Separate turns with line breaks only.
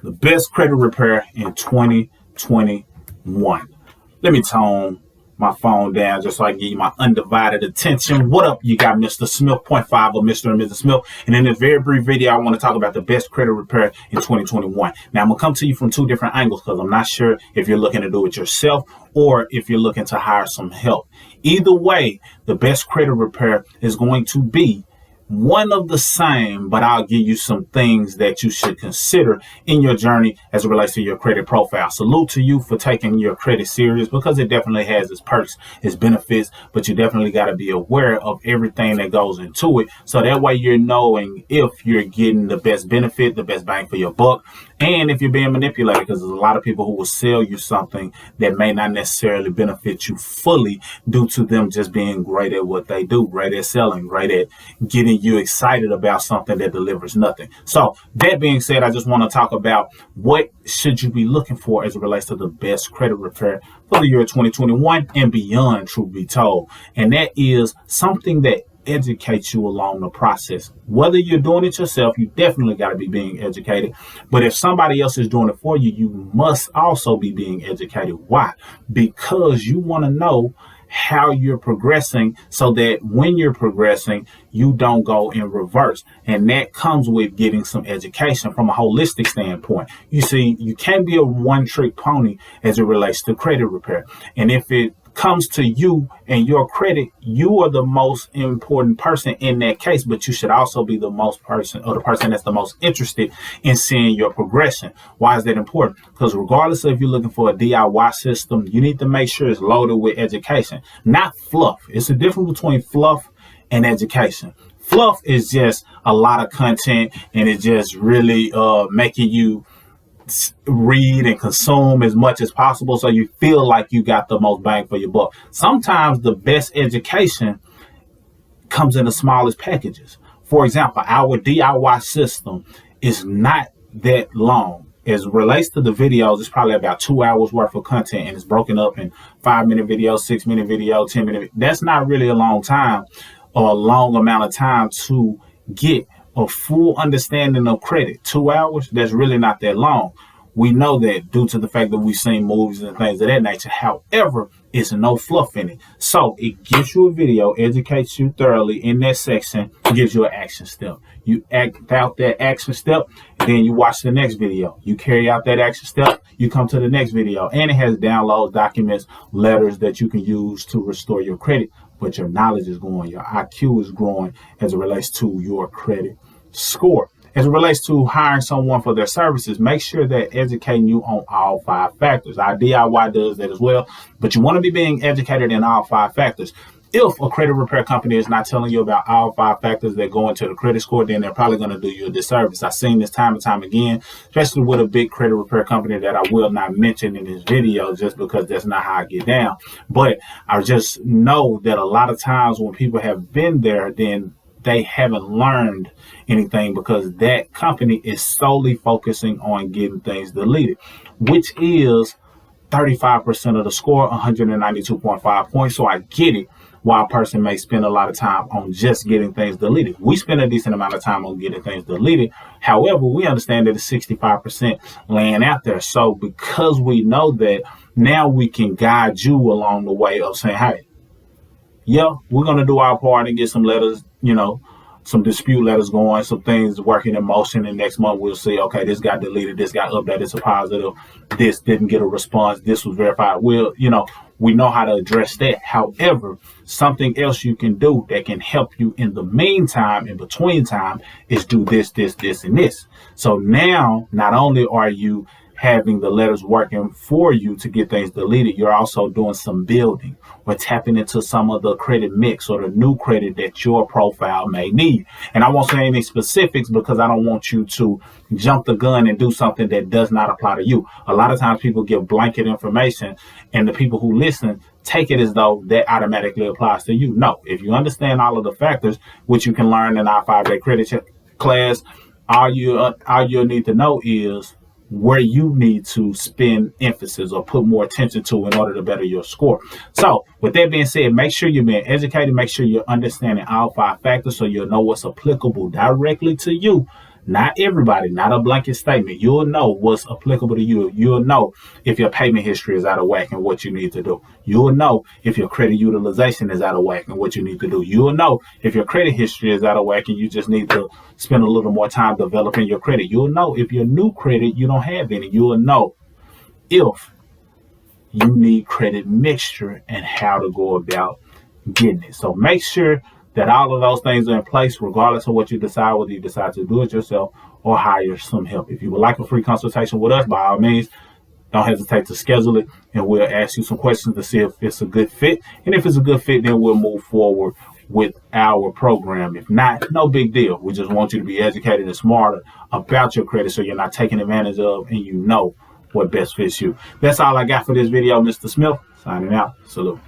the best credit repair in 2021. Let me tone my phone down just so I can give you my undivided attention. What up? You got Mr. Smith, 0.5 of Mr. and Mrs. Smith. And in this very brief video, I want to talk about the best credit repair in 2021. Now, I'm going to come to you from two different angles because I'm not sure if you're looking to do it yourself or if you're looking to hire some help. Either way, the best credit repair is going to be one of the same, but I'll give you some things that you should consider in your journey as it relates to your credit profile. Salute to you for taking your credit serious, because it definitely has its perks, its benefits, but you definitely got to be aware of everything that goes into it. So that way you're knowing if you're getting the best benefit, the best bang for your buck, and if you're being manipulated, because there's a lot of people who will sell you something that may not necessarily benefit you fully due to them just being great at what they do, great at selling, great at getting you excited about something that delivers nothing. So that being said, I just want to talk about what should you be looking for as it relates to the best credit repair for the year 2021 and beyond, truth be told. And that is something that educates you along the process. Whether you're doing it yourself, you definitely got to be being educated. But if somebody else is doing it for you, you must also be being educated. Why? Because you want to know how you're progressing so that when you're progressing, you don't go in reverse. And that comes with getting some education from a holistic standpoint. You see, you can't be a one-trick pony as it relates to credit repair. And if it comes to you and your credit, you are the most important person in that case, but you should also be the most person, or the person that's the most interested in seeing your progression. Why is that important? Because regardless of if you're looking for a DIY system, you need to make sure it's loaded with education, not fluff. It's a difference between fluff and education. Fluff is just a lot of content, and it's just really making you read and consume as much as possible so you feel like you got the most bang for your buck. Sometimes the best education comes in the smallest packages. For example, our DIY system is not that long. As it relates to the videos, it's probably about 2 hours worth of content, and it's broken up in 5-minute videos, 6-minute video, 10-minute. That's not really a long time or a long amount of time to get a full understanding of credit. 2 hours, that's really not that long. We know that due to the fact that we've seen movies and things of that nature. However, it's no fluff in it. So it gives you a video, educates you thoroughly in that section, gives you an action step. You act out that action step, then you watch the next video. You carry out that action step, you come to the next video. And it has downloads, documents, letters that you can use to restore your credit. But your knowledge is growing, your IQ is growing as it relates to your credit score. As it relates to hiring someone for their services, make sure they're educating you on all 5 factors. Our DIY does that as well, but you want to be being educated in all 5 factors. If a credit repair company is not telling you about all 5 factors that go into the credit score, then they're probably going to do you a disservice. I've seen this time and time again, especially with a big credit repair company that I will not mention in this video just because that's not how I get down. But I just know that a lot of times when people have been there, then they haven't learned anything because that company is solely focusing on getting things deleted, which is 35% of the score, 192.5 points. So I get it why a person may spend a lot of time on just getting things deleted. We spend a decent amount of time on getting things deleted. However, we understand that it's 65% laying out there. So because we know that, now we can guide you along the way of saying, hey, yeah, we're going to do our part and get some letters, some dispute letters going, some things working in motion. And next month we'll see, okay, this got deleted, this got updated, it's a positive, this didn't get a response, this was verified. We know how to address that. However, something else you can do that can help you in the meantime, in between time, is do this, this, this, and this. So now, not only are you having the letters working for you to get things deleted, you're also doing some building or tapping into some of the credit mix or the new credit that your profile may need. And I won't say any specifics because I don't want you to jump the gun and do something that does not apply to you. A lot of times people give blanket information and the people who listen take it as though that automatically applies to you. No, if you understand all of the factors, which you can learn in our 5-day credit class, all you'll need to know is where you need to spend emphasis or put more attention to in order to better your score. So with that being said, make sure you're being educated, make sure you're understanding all 5 factors so you'll know what's applicable directly to you, Not everybody, not a blanket statement. You'll know what's applicable to you. You'll know if your payment history is out of whack and what you need to do. You'll know if your credit utilization is out of whack and what you need to do. You'll know if your credit history is out of whack and you just need to spend a little more time developing your credit. You'll know if your new credit, you don't have any. You'll know if you need credit mixture and how to go about getting it. So make sure that all of those things are in place, regardless of what you decide, whether you decide to do it yourself or hire some help. If you would like a free consultation with us, by all means, don't hesitate to schedule it, and we'll ask you some questions to see if it's a good fit. And if it's a good fit, then we'll move forward with our program. If not, no big deal. We just want you to be educated and smarter about your credit so you're not taken advantage of and you know what best fits you. That's all I got for this video. Mr. Smith, signing out. Salute.